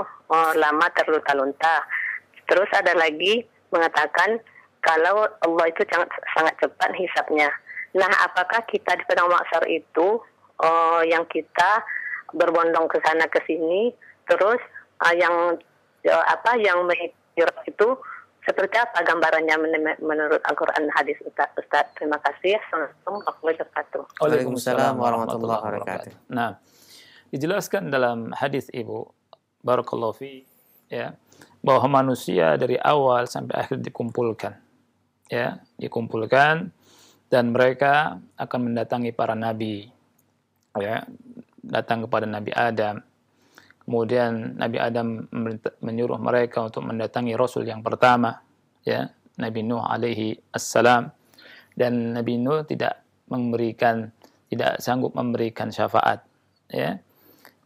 lama terlunta-lunta. Terus ada lagi mengatakan kalau Allah itu sangat cepat hisabnya. Nah, apakah kita di padang mahsyar itu yang kita berbondong ke sana ke sini, terus yang menghijrah itu seperti apa gambarannya menurut Al-Quran hadis Ustaz? Terima kasih. Assalamualaikum warahmatullahi wabarakatuh. Waalaikumsalam warahmatullahi wabarakatuh. Nah, dijelaskan dalam hadis Ibu barakallahu fi, ya, bahwa manusia dari awal sampai akhir dikumpulkan, ya, dikumpulkan, dan mereka akan mendatangi para nabi, ya, datang kepada Nabi Adam. Kemudian Nabi Adam menyuruh mereka untuk mendatangi Rasul yang pertama, ya, Nabi Nuh alaihi assalam. Dan Nabi Nuh tidak sanggup memberikan syafaat, ya.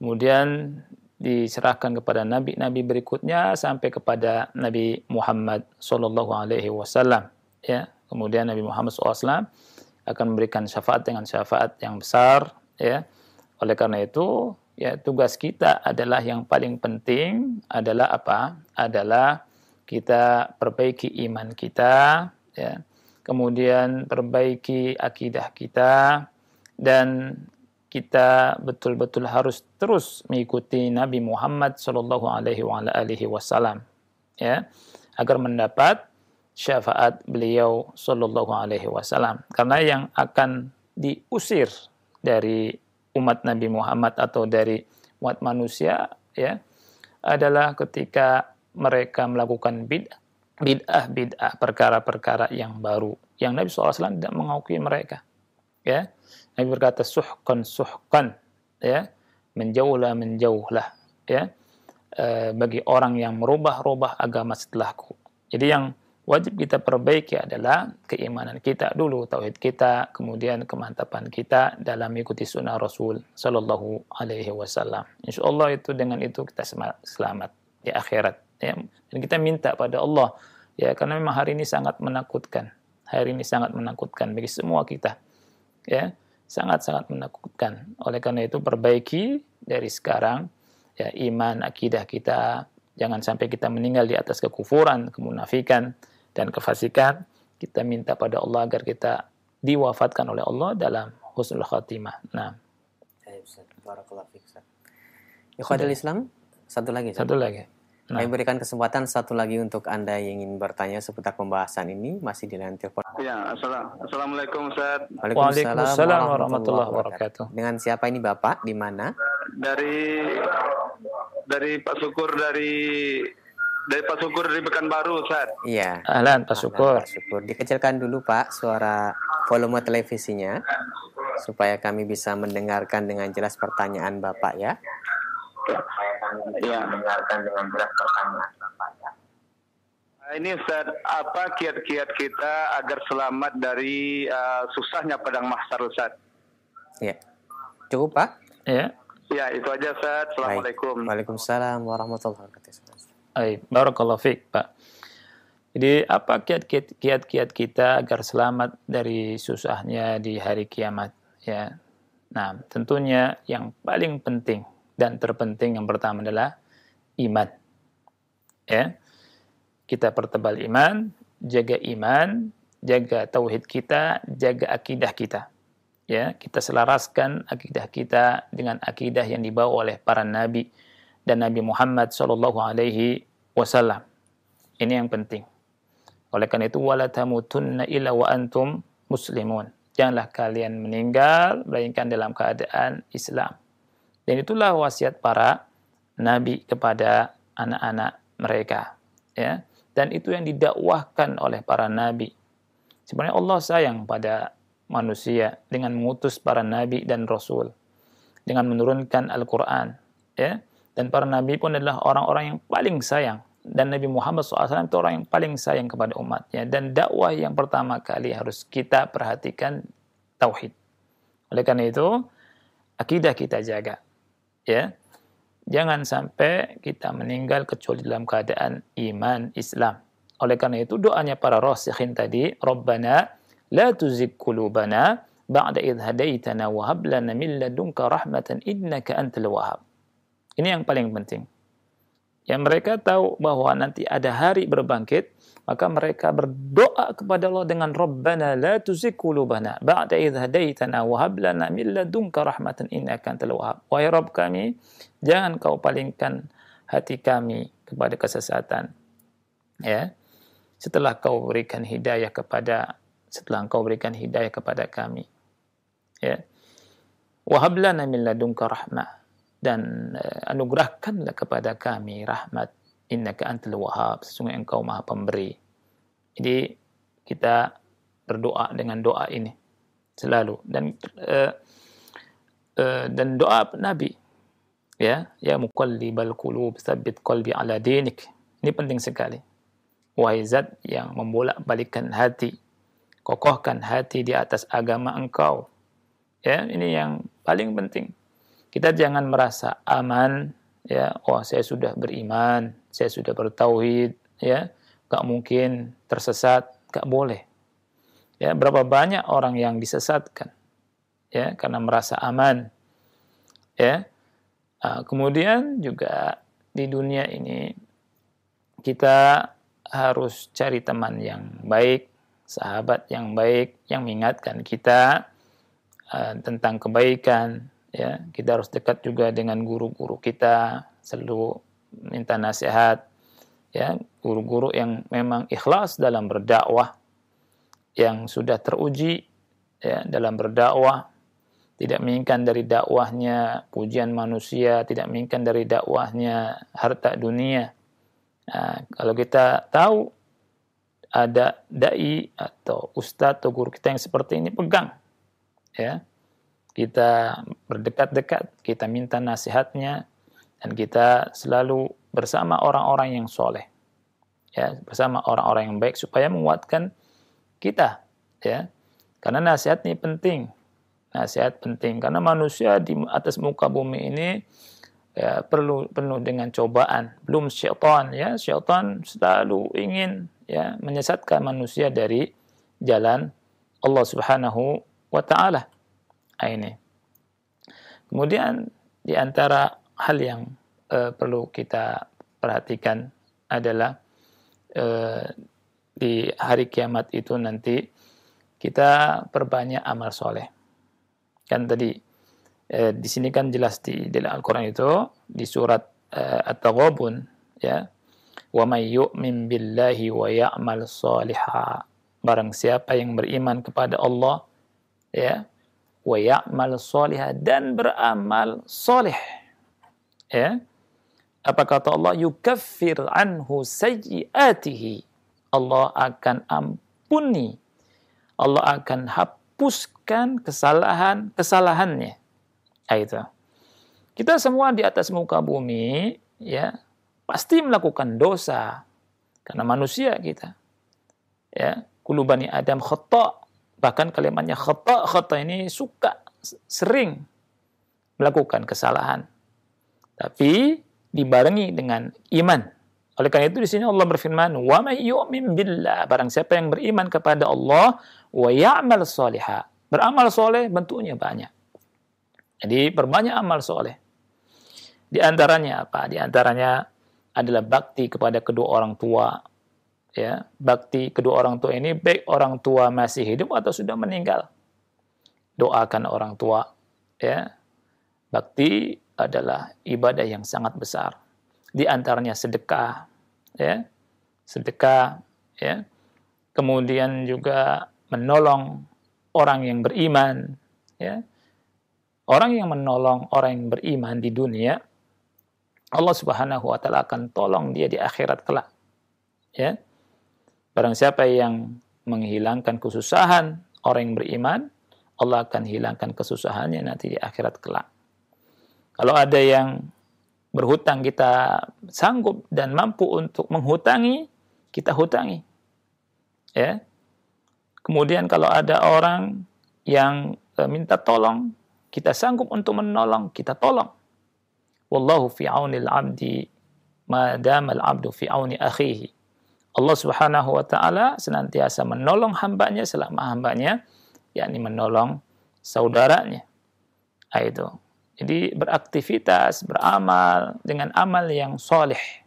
Kemudian diserahkan kepada nabi-nabi berikutnya sampai kepada Nabi Muhammad sallallahu alaihi wasallam, ya. Kemudian Nabi Muhammad SAW akan memberikan syafaat dengan syafaat yang besar, ya. Oleh karena itu, ya, tugas kita adalah yang paling penting adalah apa? Adalah kita perbaiki iman kita, ya. Kemudian perbaiki akidah kita, dan kita betul-betul harus terus mengikuti Nabi Muhammad sallallahu alaihi wasallam, ya, agar mendapat syafaat beliau sallallahu alaihi wasallam. Karena yang akan diusir dari umat Nabi Muhammad atau dari umat manusia, ya, adalah ketika mereka melakukan bid'ah, perkara-perkara yang baru yang Nabi SAW tidak mengakui mereka, ya. Nabi berkata suhkan, ya, menjauhlah, ya, bagi orang yang merubah-rubah agama setelahku. Jadi yang wajib kita perbaiki adalah keimanan kita dulu, tauhid kita, kemudian kemantapan kita dalam mengikuti sunnah Rasul sallallahu alaihi wasallam. Insyaallah itu dengan itu kita selamat di akhirat, ya. Dan kita minta pada Allah, ya, karena memang hari ini sangat menakutkan. Hari ini sangat menakutkan bagi semua kita, ya. Sangat-sangat menakutkan. Oleh karena itu perbaiki dari sekarang, ya, iman, akidah kita. Jangan sampai kita meninggal di atas kekufuran, kemunafikan, dan kefasikan. Kita minta pada Allah agar kita diwafatkan oleh Allah dalam husnul khatimah. Nah. Ikhwadul Islam, satu lagi. Nah. Kami berikan kesempatan satu lagi untuk Anda yang ingin bertanya seputar pembahasan ini, masih di line telepon. Ya, Assalamualaikum Ustaz. Waalaikumsalam warahmatullahi wabarakatuh. Dengan siapa ini Bapak? Di mana? Dari Pak Syukur dari Pak Syukur di Pekanbaru, Ustaz. Iya. Ahlan, Pak Syukur. Pak Syukur. Dikecilkan dulu Pak suara volume televisinya supaya kami bisa mendengarkan dengan jelas pertanyaan Bapak, ya. Ini Ustaz, apa kiat-kiat kita agar selamat dari susahnya padang mahsyar, Ustaz? Ya. Cukup, Pak? Ya. Ya, itu aja, Ustaz. Assalamualaikum. Waalaikumsalam warahmatullahi wabarakatuh. Barakallahu fiik, Pak. Jadi apa kiat-kiat kita agar selamat dari susahnya di hari kiamat, ya. Nah, tentunya yang paling penting dan terpenting yang pertama adalah iman. Ya. Kita pertebal iman, jaga tauhid kita, jaga akidah kita. Ya, kita selaraskan akidah kita dengan akidah yang dibawa oleh para nabi dan Nabi Muhammad sallallahu alaihi wasallam. Ini yang penting. Oleh karena itu wala tamutunna illa wa antum muslimun. Janganlah kalian meninggal melainkan dalam keadaan Islam. Dan itulah wasiat para nabi kepada anak-anak mereka, ya. Dan itu yang didakwahkan oleh para nabi. Sebenarnya Allah sayang pada manusia dengan mengutus para nabi dan rasul, dengan menurunkan Al-Qur'an, ya. Dan para nabi pun adalah orang-orang yang paling sayang dan Nabi Muhammad SAW itu orang yang paling sayang kepada umatnya, dan dakwah yang pertama kali harus kita perhatikan tauhid. Oleh karena itu akidah kita jaga, ya. Jangan sampai kita meninggal kecuali dalam keadaan iman Islam. Oleh karena itu doanya para rasikhin tadi, Rabbana la tuzigh qulubana ba'da idh hadaitana wa hab lana min ladunka rahmatan innaka antal wahhab. Ini yang paling penting. Ya, mereka tahu bahwa nanti ada hari berbangkit, maka mereka berdoa kepada Allah dengan Rabbana la tuzigh qulubana ba'da idh hadaitana wa hab lana min ladunka rahmatan innaka antal wahhab. Wahai Rabb kami, jangan kau palingkan hati kami kepada kesesatan. Ya. Setelah engkau berikan hidayah kepada kami. Ya. Wa hab lana min ladunka rahmah, dan anugerahkanlah kepada kami rahmat, innaka antal wahhab, sesungguhnya engkau maha pemberi. Jadi kita berdoa dengan doa ini selalu, dan doa Nabi, ya muqallibal qulub tsabbit qalbi ala dinik. Ini penting sekali. Wahai zat yang membolak-balikkan hati, kokohkan hati di atas agama engkau. Ya, ini yang paling penting. Kita jangan merasa aman, ya, saya sudah beriman, saya sudah bertauhid, ya, gak mungkin tersesat, gak boleh. Ya, berapa banyak orang yang disesatkan, ya, karena merasa aman, ya. Kemudian juga di dunia ini kita harus cari teman yang baik, sahabat yang baik, yang mengingatkan kita tentang kebaikan. Ya, kita harus dekat juga dengan guru-guru kita, selalu minta nasihat. Ya, guru-guru yang memang ikhlas dalam berdakwah, yang sudah teruji, ya, dalam berdakwah, tidak menginginkan dari dakwahnya pujian manusia, tidak menginginkan dari dakwahnya harta dunia. Nah, kalau kita tahu ada dai atau ustadz atau guru kita yang seperti ini, pegang, ya, kita berdekat-dekat, kita minta nasihatnya, dan kita selalu bersama orang-orang yang soleh, ya, bersama orang-orang yang baik supaya menguatkan kita, ya, karena nasihat ini penting, karena manusia di atas muka bumi ini ya, penuh dengan cobaan. Belum syaitan, ya, syaitan selalu ingin, ya, menyesatkan manusia dari jalan Allah Subhanahu wa taala. Ini. Kemudian di antara hal yang perlu kita perhatikan adalah di hari kiamat itu nanti kita perbanyak amal soleh. Kan tadi di sini kan jelas di dalam Al-Quran itu di surat At-Taghabun, ya, wa may yu'min billahi wa ya'mal shaliha, barang siapa yang beriman kepada Allah, ya, wa ya'mal shaliha, dan beramal soleh, ya, apa kata Allah, yukaffir anhu sayyiatihi, Allah akan ampuni, Allah akan hapuskan kesalahannya. Itu. Kita semua di atas muka bumi, ya, pasti melakukan dosa karena manusia kita. Ya, kullu bani Adam khata'. Bahkan kalimatnya khata' ini suka, sering melakukan kesalahan. Tapi dibarengi dengan iman. Oleh karena itu di sini Allah berfirman, "Wa may yu'min billah", barang siapa yang beriman kepada Allah, wa ya'mal shaliha, beramal soleh bentuknya banyak. Jadi perbanyak amal soleh. Di antaranya apa? Di antaranya adalah bakti kepada kedua orang tua. Ya, bakti kedua orang tua ini baik orang tua masih hidup atau sudah meninggal. Doakan orang tua. Ya, bakti adalah ibadah yang sangat besar. Di antaranya sedekah, ya, sedekah, ya. Kemudian juga menolong orang yang beriman, ya. Orang yang menolong orang yang beriman di dunia, Allah Subhanahu wa taala akan tolong dia di akhirat kelak. Ya. Barang siapa yang menghilangkan kesusahan orang yang beriman, Allah akan hilangkan kesusahannya nanti di akhirat kelak. Kalau ada yang berhutang kita sanggup dan mampu untuk menghutangi, kita hutangi. Ya. Kemudian kalau ada orang yang minta tolong, kita sanggup untuk menolong, kita tolong. Wallahu fi aunil 'abdi ma damal 'abdu fi auni akhihi. Allah Subhanahu wa taala senantiasa menolong hambanya selama hambanya yakni menolong saudaranya. Itu. Jadi beraktivitas, beramal dengan amal yang soleh.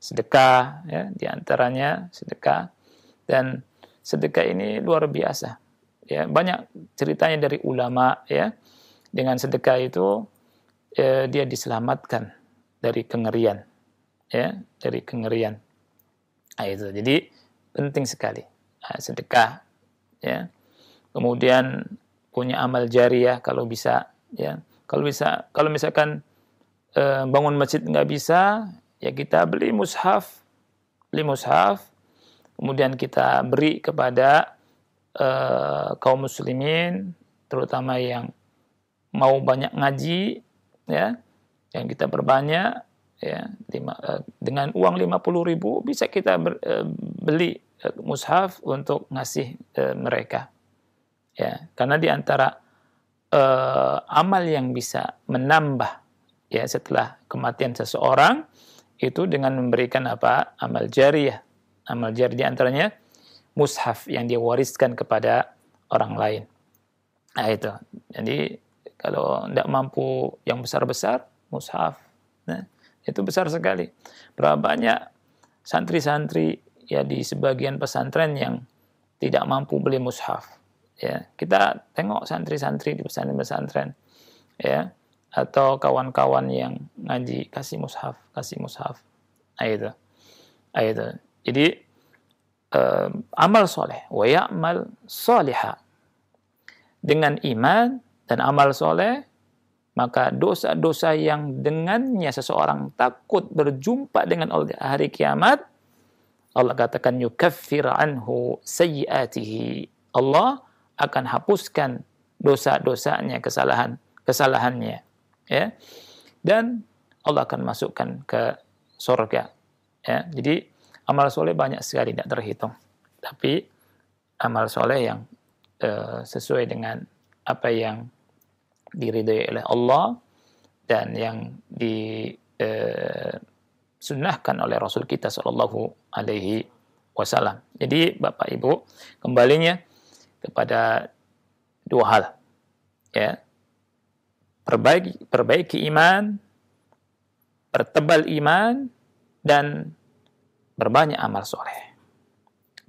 Sedekah, ya, diantaranya sedekah. Dan sedekah ini luar biasa. Ya, banyak ceritanya dari ulama, ya. Dengan sedekah itu dia diselamatkan dari kengerian, ya, dari kengerian. Itu. Jadi penting sekali sedekah, ya. Kemudian punya amal jariah kalau bisa, ya. Kalau misalkan bangun masjid nggak bisa, ya kita beli mushaf, kemudian kita beri kepada kaum muslimin, terutama yang mau banyak ngaji, ya, yang kita perbanyak, ya, dengan uang 50.000 bisa kita beli mushaf untuk ngasih mereka, ya, karena di antara amal yang bisa menambah, ya, setelah kematian seseorang itu dengan memberikan apa? Amal jariyah. Amal jariyah di antaranya mushaf yang dia wariskan kepada orang lain. Nah, itu. Jadi kalau tidak mampu yang besar-besar, mushaf. Nah, itu besar sekali. Berapa banyak santri-santri ya di sebagian pesantren yang tidak mampu beli mushaf. Ya, kita tengok santri-santri di pesantren-pesantren, ya, atau kawan-kawan yang ngaji kasih mushaf. Nah, itu. Jadi amal soleh, wa ya'mal solihah. Dengan iman dan amal soleh, maka dosa-dosa yang dengannya seseorang takut berjumpa dengan Allah hari kiamat, Allah katakan yukaffir anhu sayyiatihi. Allah akan hapuskan dosa-dosanya, kesalahannya, ya. Dan Allah akan masukkan ke surga, ya. Jadi amal soleh banyak sekali tidak terhitung. Tapi amal soleh yang sesuai dengan apa yang diridhai oleh Allah dan yang disunnahkan oleh Rasul kita Shallallahu Alaihi Wasallam. Jadi Bapak Ibu, kembalinya kepada dua hal, ya, perbaiki iman, pertebal iman, dan berbanyak amal soleh.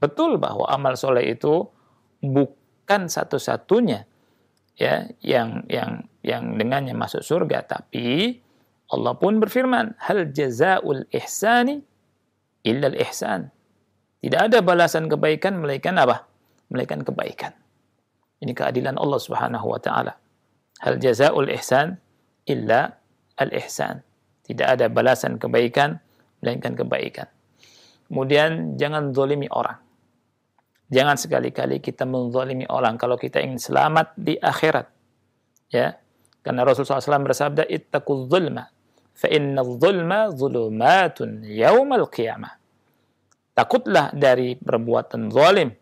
Betul bahwa amal soleh itu bukan satu-satunya, ya, yang dengannya masuk surga, tapi Allah pun berfirman, hal jazaa'ul ihsani illa al-ihsan. Tidak ada balasan kebaikan melainkan apa? Melainkan kebaikan. Ini keadilan Allah Subhanahu wa taala. Hal jazaa'ul ihsan illa al-ihsan. Tidak ada balasan kebaikan melainkan kebaikan. Kemudian jangan zalimi orang. Jangan sekali-kali kita menzalimi orang kalau kita ingin selamat di akhirat. Ya. Karena Rasulullah SAW bersabda, ittaqul zulma fa innal zulma zulumatun yaumal qiyamah. Takutlah dari perbuatan zalim,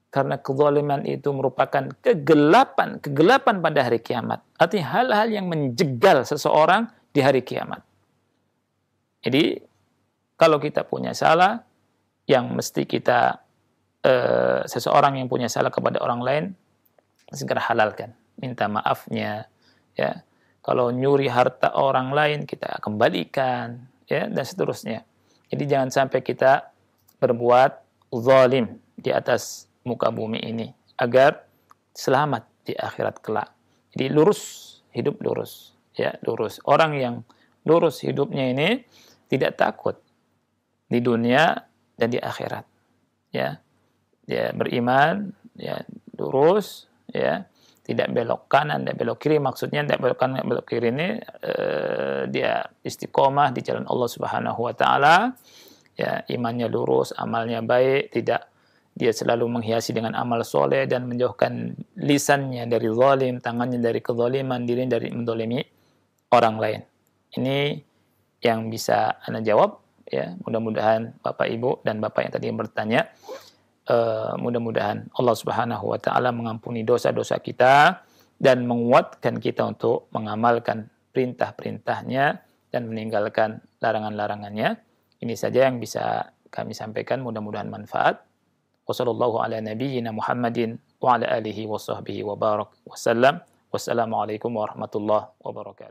karena kezaliman itu merupakan kegelapan pada hari kiamat. Artinya hal-hal yang menjegal seseorang di hari kiamat. Jadi kalau kita punya salah, yang mesti kita seseorang yang punya salah kepada orang lain segera halalkan, minta maafnya, ya. Kalau nyuri harta orang lain kita kembalikan, ya, dan seterusnya. Jadi jangan sampai kita berbuat zalim di atas muka bumi ini agar selamat di akhirat kelak. Jadi hidup lurus, ya, lurus. Orang yang lurus hidupnya ini tidak takut di dunia dan di akhirat, ya. Dia beriman, ya, lurus, ya, tidak belok kanan, tidak belok kiri. Maksudnya tidak belok kanan, belok kiri ini dia istiqomah di jalan Allah Subhanahu wa taala, ya, imannya lurus, amalnya baik, tidak dia selalu menghiasi dengan amal soleh dan menjauhkan lisannya dari zalim, tangannya dari kezaliman, dirinya dari mendolimi orang lain. Ini yang bisa Anda jawab, ya. Mudah-mudahan Bapak Ibu dan Bapak yang tadi bertanya, mudah-mudahan Allah Subhanahu wa taala mengampuni dosa-dosa kita dan menguatkan kita untuk mengamalkan perintah-perintahnya dan meninggalkan larangan-larangannya. Ini saja yang bisa kami sampaikan, mudah-mudahan manfaat. Wassallallahu ala nabiyyina Muhammadin wa ala alihi wa sahbihi wa barak wa sallam. Wassalamualaikum warahmatullahi wabarakatuh.